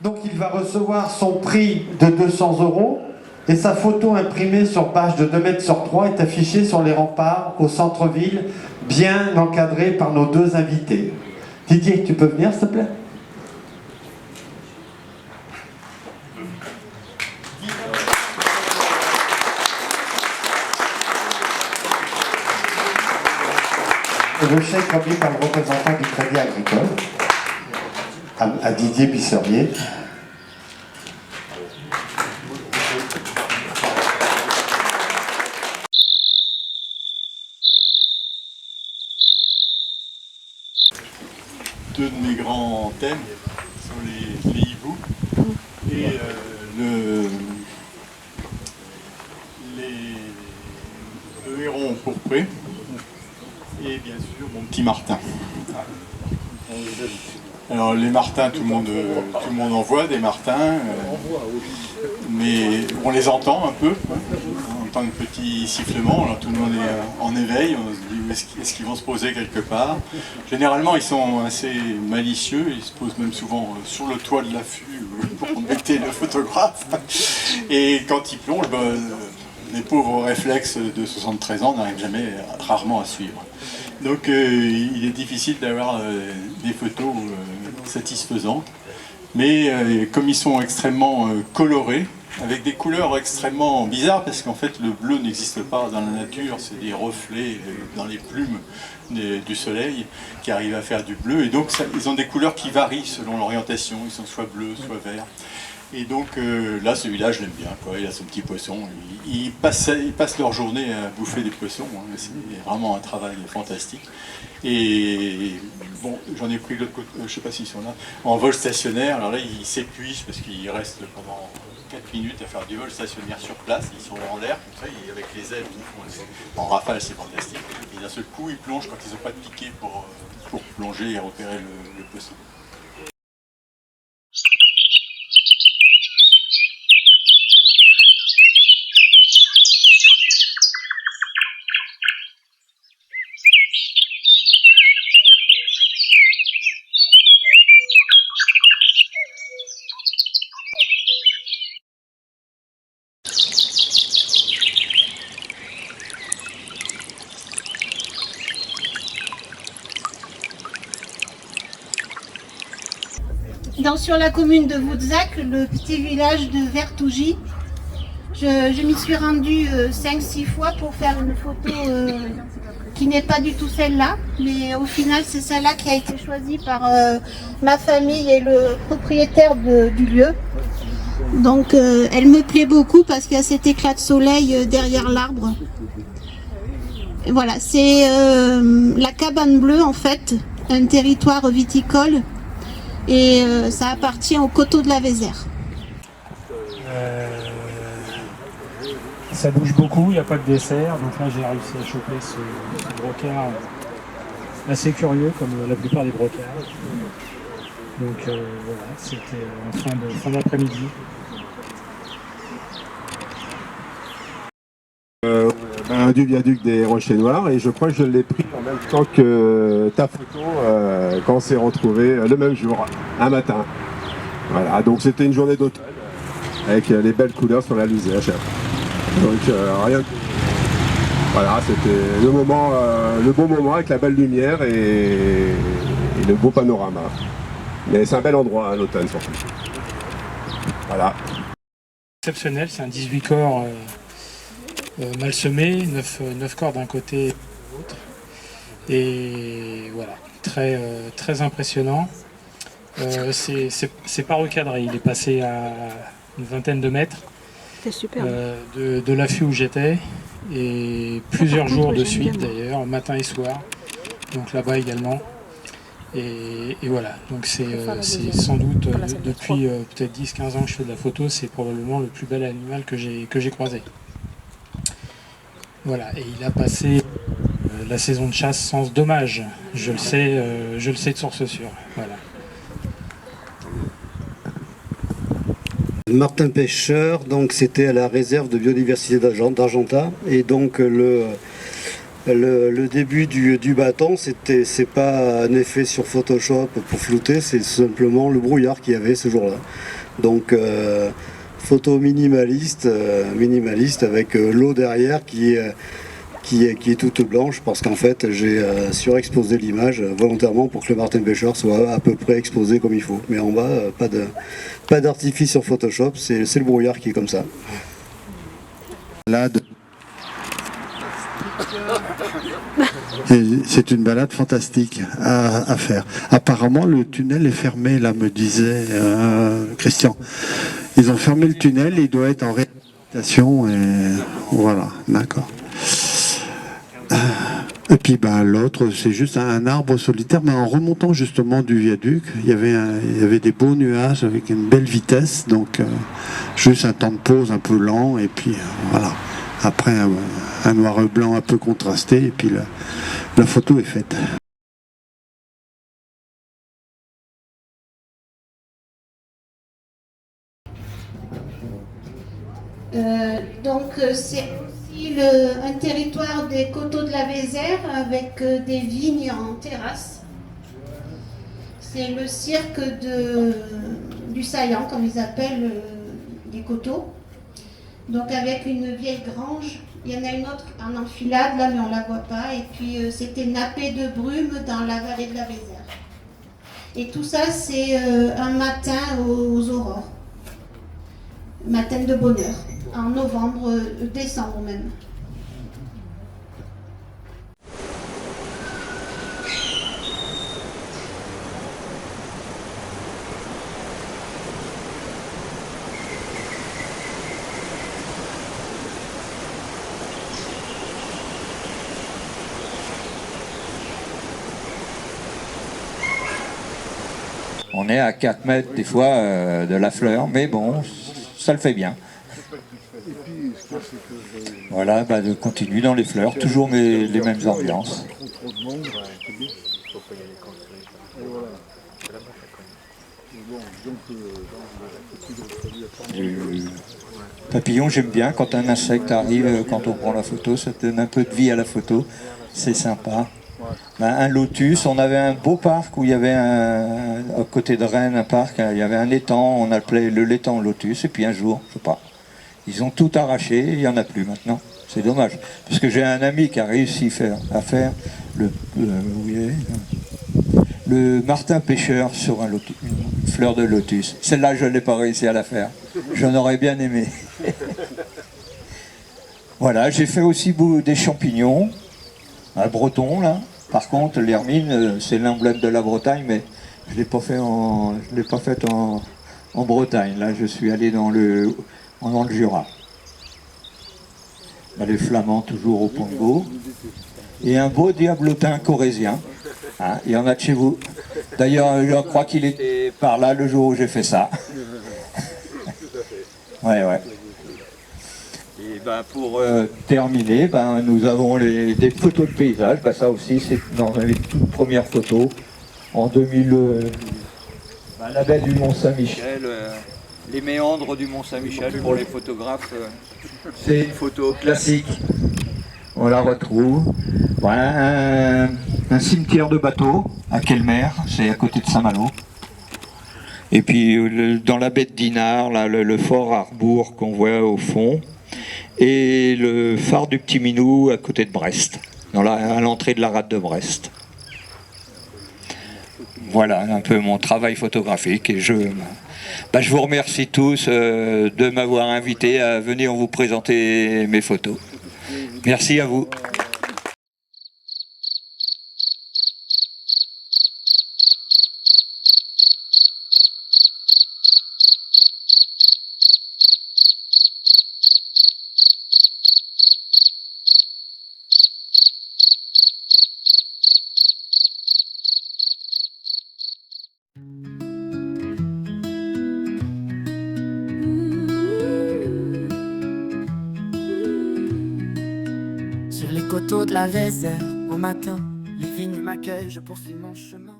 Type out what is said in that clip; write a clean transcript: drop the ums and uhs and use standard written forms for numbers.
Donc il va recevoir son prix de 200 € et sa photo imprimée sur page de 2 mètres sur 3 est affichée sur les remparts au centre-ville, bien encadrée par nos 2 invités. Didier, tu peux venir s'il te plaît? Le chèque remis par le représentant du Crédit Agricole à Didier Bisserier. Deux de mes grands thèmes sont les hiboux et le héron pourpré et bien sûr mon petit martin. Alors les martins, tout le monde en voit des martins, mais on les entend un peu. On entend un petit sifflement, alors tout le monde est en éveil, on se dit est-ce qu'ils vont se poser quelque part. Généralement ils sont assez malicieux, ils se posent même souvent sur le toit de l'affût pour embêter le photographe. Et quand ils plongent, les pauvres réflexes de 73 ans n'arrivent rarement à suivre. Donc il est difficile d'avoir des photos satisfaisantes, mais comme ils sont extrêmement colorés, avec des couleurs extrêmement bizarres, parce qu'en fait le bleu n'existe pas dans la nature, c'est des reflets dans les plumes du soleil qui arrivent à faire du bleu, et donc ils ont des couleurs qui varient selon l'orientation, ils sont soit bleus, soit verts. Et donc là, celui-là, je l'aime bien, quoi. Il a son petit poisson. Ils passent leur journée à bouffer des poissons. Hein. C'est vraiment un travail fantastique. Et bon, j'en ai pris l'autre côté, je ne sais pas s'ils sont là, en vol stationnaire. Alors là, ils s'épuisent parce qu'ils restent pendant 4 minutes à faire du vol stationnaire sur place. Ils sont en l'air, comme ça, et avec les ailes qui font en rafale, c'est fantastique. Et d'un seul coup, ils plongent quand ils n'ont pas de piquet pour plonger et repérer le poisson. Sur la commune de Voudzac, le petit village de Vertougy, je m'y suis rendue 5-6 fois pour faire une photo qui n'est pas du tout celle-là, mais au final c'est celle-là qui a été choisie par ma famille et le propriétaire du lieu. Donc elle me plaît beaucoup parce qu'il y a cet éclat de soleil derrière l'arbre. Voilà, c'est la cabane bleue en fait, un territoire viticole. Et ça appartient au coteau de la Vézère. Ça bouge beaucoup, il n'y a pas de dessert, donc là j'ai réussi à choper ce brocard assez curieux comme la plupart des brocards. Donc voilà, c'était en fin d'après-midi. Du viaduc des Rochers Noirs, et je crois que je l'ai pris en même temps que ta photo quand on s'est retrouvé le même jour, un matin. Voilà, donc c'était une journée d'automne avec les belles couleurs sur la lisière. Donc rien que... Voilà, c'était le bon moment avec la belle lumière et le beau panorama. Mais c'est un bel endroit, hein, l'automne surtout. Voilà. Exceptionnel, c'est un 18 corps mal semé, 9 corps d'un côté et de l'autre. Et voilà, très impressionnant. C'est pas recadré, il est passé à une vingtaine de mètres de l'affût où j'étais, et plusieurs jours de suite d'ailleurs, matin et soir, donc là-bas également. Et voilà, donc c'est sans doute depuis peut-être 10-15 ans que je fais de la photo, c'est probablement le plus bel animal que j'ai croisé. Voilà, et il a passé la saison de chasse sans dommage, je le sais de source sûre. Voilà. Martin Pêcheur, donc c'était à la réserve de biodiversité d'Argentat, et donc Le début du bâton, c'est pas un effet sur Photoshop pour flouter, c'est simplement le brouillard qu'il y avait ce jour-là. Donc photo minimaliste avec l'eau derrière qui est toute blanche parce qu'en fait j'ai surexposé l'image volontairement pour que le martin pêcheur soit à peu près exposé comme il faut. Mais en bas, pas d'artifice sur Photoshop, c'est le brouillard qui est comme ça. C'est une balade fantastique à faire. Apparemment, le tunnel est fermé, là, me disait Christian. Ils ont fermé le tunnel, il doit être en réhabilitation, et voilà, d'accord. Et puis l'autre, c'est juste un arbre solitaire, mais en remontant justement du viaduc, il y avait des beaux nuages avec une belle vitesse, donc juste un temps de pause un peu lent, et puis voilà. Après un noir et blanc un peu contrasté, et puis la photo est faite. C'est aussi un territoire des coteaux de la Vézère avec des vignes en terrasse. C'est le cirque du Saillant, comme ils appellent les coteaux. Donc avec une vieille grange, il y en a une autre en enfilade là, mais on ne la voit pas. Et puis c'était nappé de brume dans la vallée de la Vézère. Et tout ça, c'est un matin aux aurores. Matin de bonheur, en novembre, décembre même. On est à 4 mètres des fois de la fleur, mais bon, ça le fait bien. Voilà, je continue dans les fleurs, toujours les mêmes ambiances. Le papillon, j'aime bien quand un insecte arrive, quand on prend la photo, ça donne un peu de vie à la photo, c'est sympa. Un lotus, on avait un beau parc où il y avait à côté de Rennes, un parc, il y avait un étang, on appelait l'étang lotus, et puis un jour, je sais pas, ils ont tout arraché, il n'y en a plus maintenant. C'est dommage, parce que j'ai un ami qui a réussi à faire le martin pêcheur sur une fleur de lotus. Celle-là, je n'ai pas réussi à la faire. J'en aurais bien aimé. Voilà, j'ai fait aussi des champignons, un breton, là. Par contre, l'hermine, c'est l'emblème de la Bretagne, mais je ne l'ai pas fait en Bretagne. Là, je suis allé dans le Jura. Les flamands, toujours au Pongo. Et un beau diablotin corésien. Hein, il y en a de chez vous. D'ailleurs, je crois qu'il était par là le jour où j'ai fait ça. Ouais. Et pour terminer, nous avons des photos de paysage. Ça aussi, c'est dans les toutes premières photos. En 2000, la baie du Mont-Saint-Michel, les méandres du Mont-Saint-Michel pour les photographes. C'est une photo classique. On la retrouve. Voilà, un cimetière de bateaux à Kelmer, c'est à côté de Saint-Malo. Et puis dans la baie de Dinard, là, le fort Harbourg qu'on voit au fond. Et le phare du Petit Minou à côté de Brest, à l'entrée de la rade de Brest. Voilà un peu mon travail photographique et je vous remercie tous de m'avoir invité à venir vous présenter mes photos. Merci à vous. Sur les coteaux de la Vézère, au matin, les vignes m'accueillent, je poursuis mon chemin.